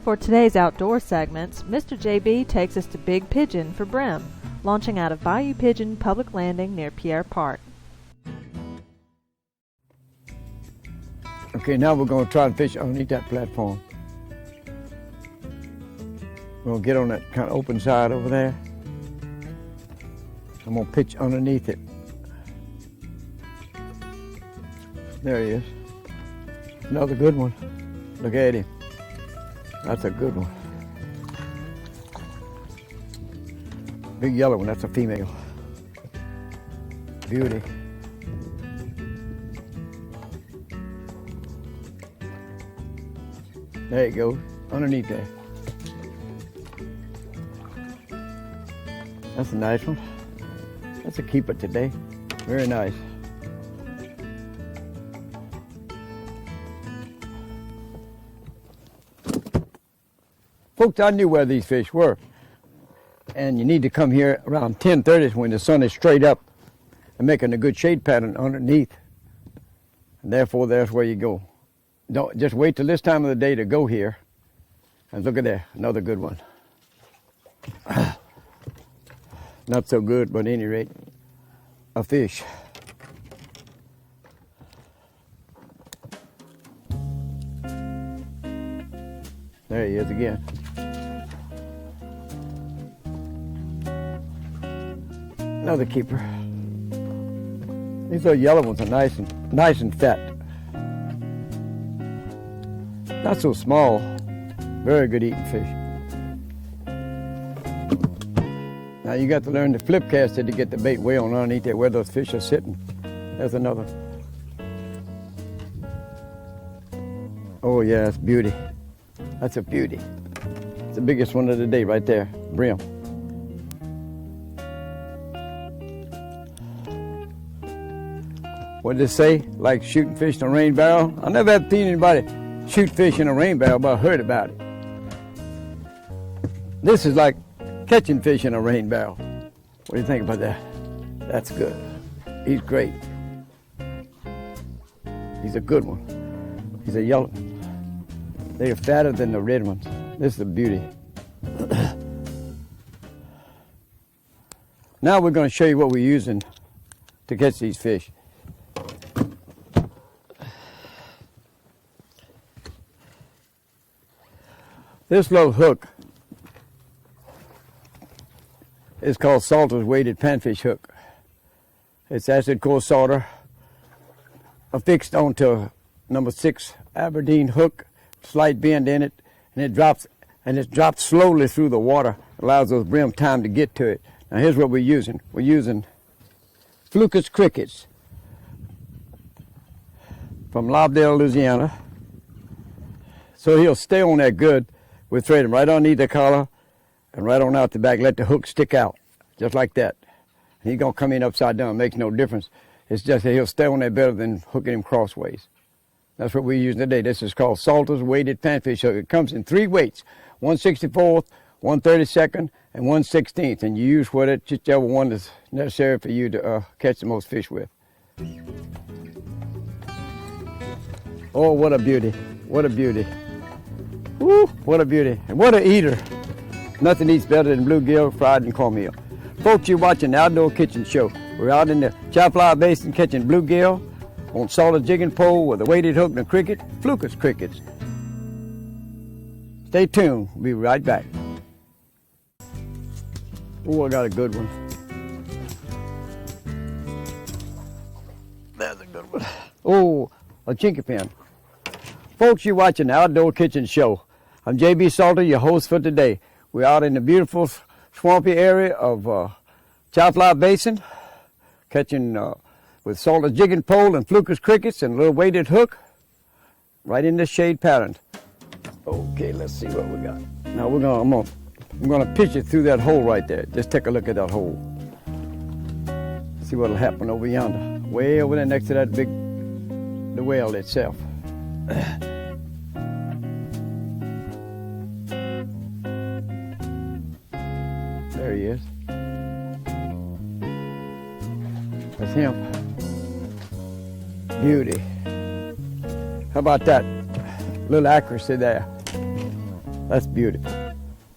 For today's outdoor segments, Mr. JB takes us to Big Pigeon for brim, launching out of Bayou Pigeon Public Landing near Pierre Park. Okay, now we're going to try and fish underneath that platform. We're going to get on that kind of open side over there. I'm going to pitch underneath it. There he is. Another good one. Look at him. That's a good one. Big yellow one, that's a female. Beauty. There you go, underneath there. That's a nice one. That's a keeper today. Very nice. Folks, I knew where these fish were. And you need to come here around 10:30 when the sun is straight up and making a good shade pattern underneath. And therefore, there's where you go. Don't just wait till this time of the day to go here. And look at there, another good one. Not so good, but at any rate, a fish. There he is again. Another keeper. These little yellow ones are nice and fat. Not so small. Very good eating fish. Now you got to learn to flip cast it to get the bait way on underneath there where those fish are sitting. There's another. Oh yeah, it's beauty. That's a beauty. It's the biggest one of the day right there, brim. What did it say? Like shooting fish in a rain barrel? I never have seen anybody shoot fish in a rain barrel, but I heard about it. This is like catching fish in a rain barrel. What do you think about that? That's good. He's great. He's a good one. He's a yellow one. They are fatter than the red ones. This is a beauty. Now we're going to show you what we're using to catch these fish. This little hook is called Salter's weighted panfish hook. It's acid core solder affixed onto a number 6 Aberdeen hook, slight bend in it, and it drops slowly through the water, allows those brim time to get to it. Now here's what we're using. We're using Flukus crickets from Lobdell, Louisiana. So he'll stay on there good. We thread him right underneath the collar and right on out the back. Let the hook stick out, just like that. And he's gonna come in upside down. It makes no difference. It's just that he'll stay on there better than hooking him crossways. That's what we're using today. This is called Salter's weighted panfish hook. It comes in 3 weights: 1/64, 1/32, and 1/16. And you use whichever one is necessary for you to catch the most fish with. Oh, what a beauty! What a beauty! Woo, what a beauty, and what a eater. Nothing eats better than bluegill fried in cornmeal. Folks, you're watching the Outdoor Kitchen Show. We're out in the Chaplow Basin catching bluegill on salted jigging pole with a weighted hook and a cricket, Flukus crickets. Stay tuned, we'll be right back. Oh, I got a good one. That's a good one. Oh, a chinky pin. Folks, you're watching the Outdoor Kitchen Show. I'm JB Salter, your host for today. We're out in the beautiful swampy area of Chaplow Basin, catching with salted jigging pole and Flukus crickets and a little weighted hook, right in this shade pattern. Okay, let's see what we got. Now I'm gonna pitch it through that hole right there. Just take a look at that hole. See what'll happen over yonder, way over there next to that the whale itself. There he is. That's him. Beauty. How about that? Little accuracy there. That's beautiful.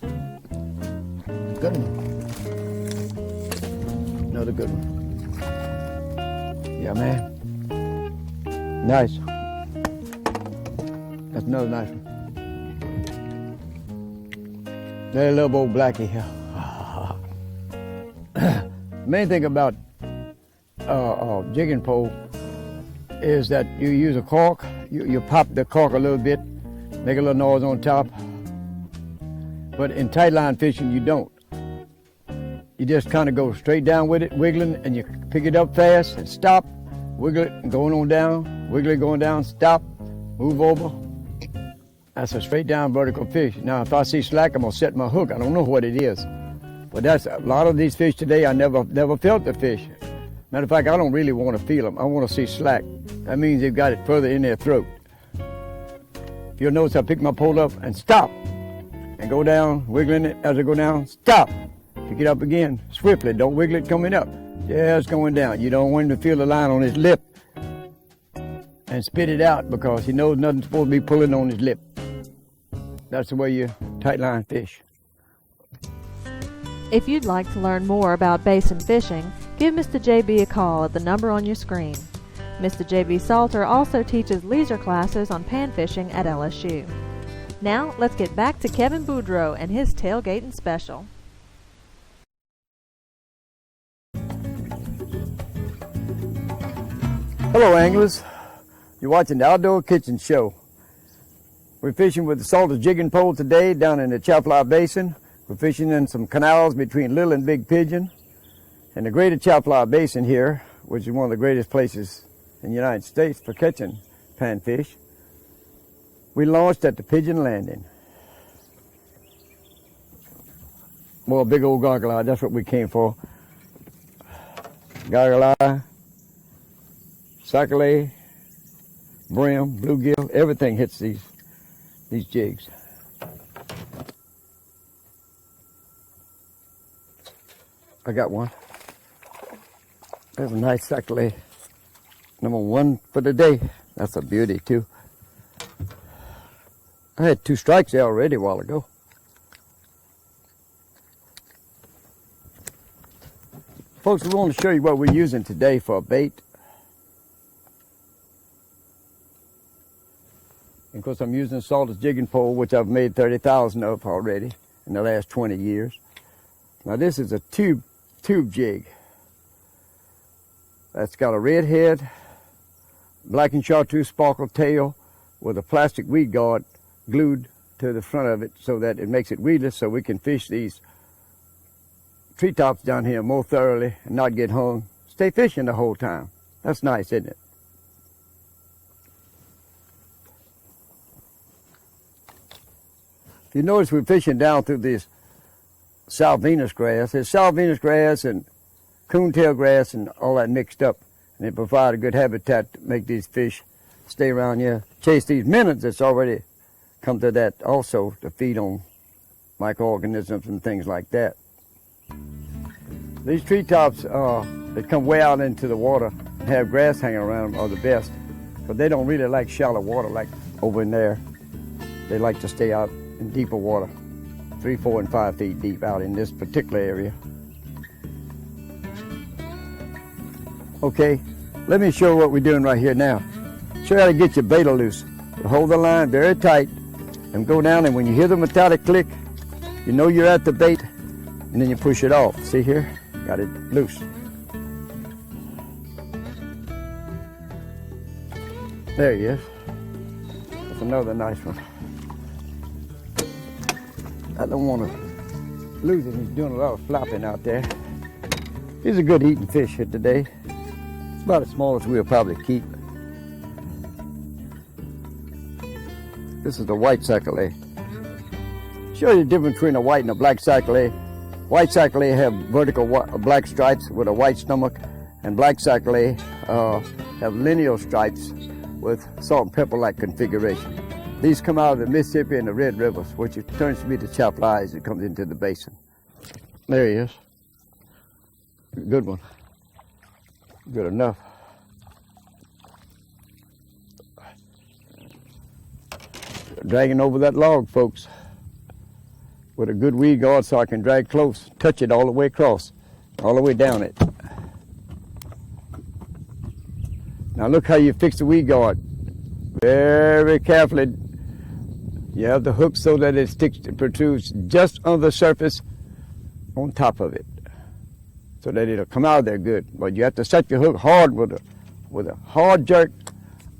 Good one. Another good one. Yeah, man. Nice. That's another nice one. There's a little old blackie here. Main thing about jigging pole is that you use a cork. You pop the cork a little bit, make a little noise on top. But in tight line fishing, you don't. You just kind of go straight down with it, wiggling, and you pick it up fast and stop, wiggle it and going on down, wiggle it going down, stop, move over. That's a straight down vertical fish. Now, if I see slack, I'm gonna set my hook. I don't know what it is. But that's a lot of these fish today, I never felt the fish. Matter of fact, I don't really want to feel them. I want to see slack. That means they've got it further in their throat. You'll notice I pick my pole up and stop, and go down, wiggling it as I go down, stop. Pick it up again, swiftly, don't wiggle it coming up. Yeah, it's going down. You don't want him to feel the line on his lip and spit it out because he knows nothing's supposed to be pulling on his lip. That's the way you tight line fish. If you'd like to learn more about basin fishing, give Mr. JB a call at the number on your screen. Mr. JB Salter also teaches leisure classes on pan fishing at LSU. Now, let's get back to Kevin Boudreau and his tailgating special. Hello, anglers. You're watching the Outdoor Kitchen Show. We're fishing with the Salter jigging pole today down in the Chafla Basin. We're fishing in some canals between Little and Big Pigeon. And the greater Chafla Basin here, which is one of the greatest places in the United States for catching panfish, we launched at the Pigeon Landing. Well, a big old goggle eye, that's what we came for. Goggle eye, sac-a-lait, brim, bluegill, everything hits these jigs. I got one. There's a nice sac-a-lait. Number one for the day. That's a beauty too. I had 2 strikes there already a while ago. Folks, we want to show you what we're using today for a bait. And of course, I'm using Salter's jigging pole, which I've made 30,000 of already in the last 20 years. Now this is a tube jig. That's got a red head, black and chartreuse sparkle tail with a plastic weed guard glued to the front of it so that it makes it weedless so we can fish these treetops down here more thoroughly and not get hung. Stay fishing the whole time. That's nice, isn't it? If you notice, we're fishing down through this South Venus grass. There's South Venus grass and coontail grass and all that mixed up, and it provides a good habitat to make these fish stay around here, chase these minnows that's already come to that also to feed on microorganisms and things like that. These treetops that come way out into the water and have grass hanging around them are the best, but they don't really like shallow water like over in there. They like to stay out in deeper water, 3, 4, and 5 feet deep out in this particular area. Okay, let me show you what we're doing right here now. Show you how to get your bait loose. You hold the line very tight and go down, and when you hear the metallic click, you know you're at the bait, and then you push it off. See here? Got it loose. There he is. That's another nice one. I don't want to lose him. He's doing a lot of flopping out there. He's a good eating fish here today. It's about as small as we'll probably keep. This is the white sac-a-lait. Show you the difference between a white and a black sac-a-lait. White sac-a-lait have vertical black stripes with a white stomach, and black sac-a-lait have linear stripes with salt and pepper-like configuration. These come out of the Mississippi and the Red Rivers, which it turns to be the Chafla as it comes into the basin. There he is. Good one. Good enough. Dragging over that log, folks. with a good weed guard so I can drag close, touch it all the way across, all the way down it. Now look how you fix the weed guard. Very carefully. You have the hook so that it protrudes just on the surface on top of it, so that it'll come out there good. But you have to set your hook hard with a hard jerk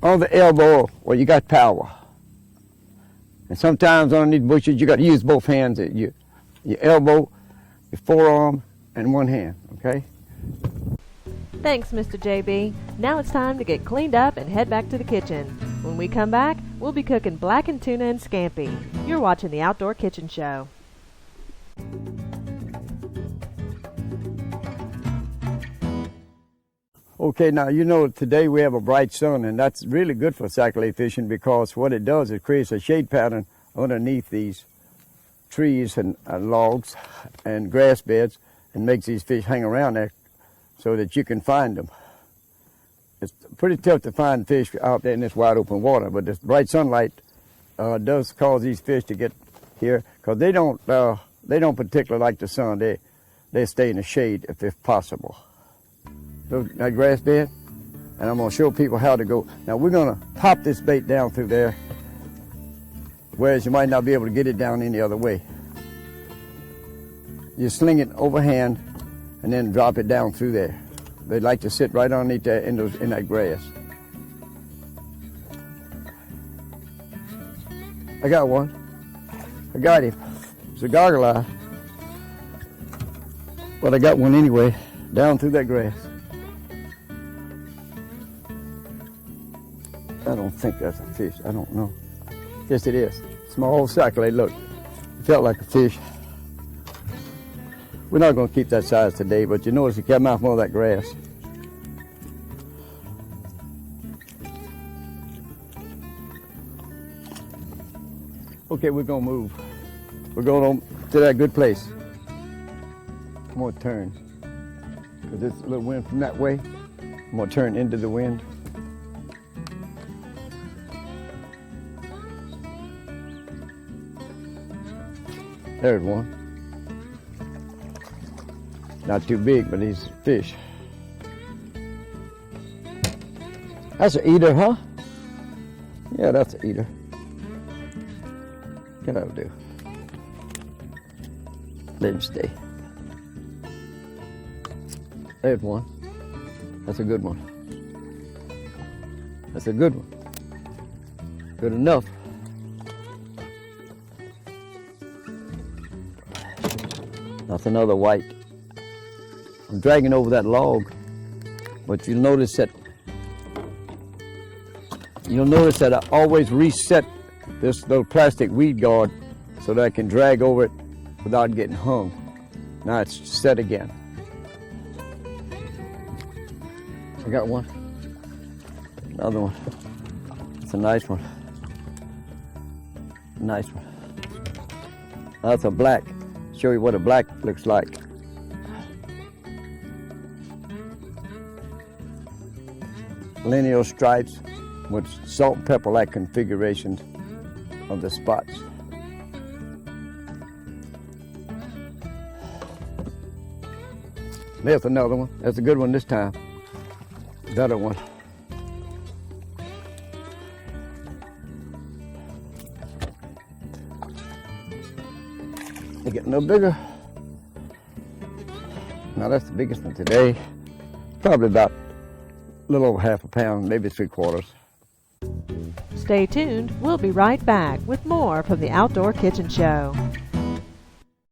on the elbow where you got power. And sometimes underneath bushes you got to use both hands, your elbow, your forearm, and one hand, okay? Thanks, Mr. JB. Now it's time to get cleaned up and head back to the kitchen. When we come back, we'll be cooking blackened tuna and scampi. You're watching the Outdoor Kitchen Show. Okay, now you know today we have a bright sun, and that's really good for sac-a-lait fishing because what it does, it creates a shade pattern underneath these trees and logs and grass beds and makes these fish hang around there so that you can find them. It's pretty tough to find fish out there in this wide open water, but this bright sunlight does cause these fish to get here because they don't particularly like the sun. They stay in the shade if possible. That grass bed, and I'm going to show people how to go. Now we're going to pop this bait down through there, whereas you might not be able to get it down any other way. You sling it overhand and then drop it down through there. They like to sit right underneath there in that grass. I got one. I got him. It's a goggle eye. But I got one anyway, down through that grass. I don't think that's a fish. I don't know. Yes, it is. Small sac-a-lait. Look, it felt like a fish. We're not going to keep that size today, but you notice it came out from all that grass. Okay, we're going to move. We're going on to that good place. I'm going to turn. Because there's a little wind from that way. I'm going to turn into the wind. There's one. Not too big, but he's a fish. That's an eater, huh? Yeah, that's an eater. That'll do. Let him stay. There's one. That's a good one. That's a good one. Good enough. That's another white. I'm dragging over that log, but you'll notice that I always reset this little plastic weed guard so that I can drag over it without getting hung. Now it's set again. I got one. Another one. It's a nice one. Nice one. That's a black. Show you what a black looks like. Lineal stripes with salt and pepper-like configurations of the spots. There's another one. That's a good one this time. The other one. They get no bigger. Now that's the biggest one today. Probably about a little over half a pound, maybe 3/4. Stay tuned. We'll be right back with more from the Outdoor Kitchen Show.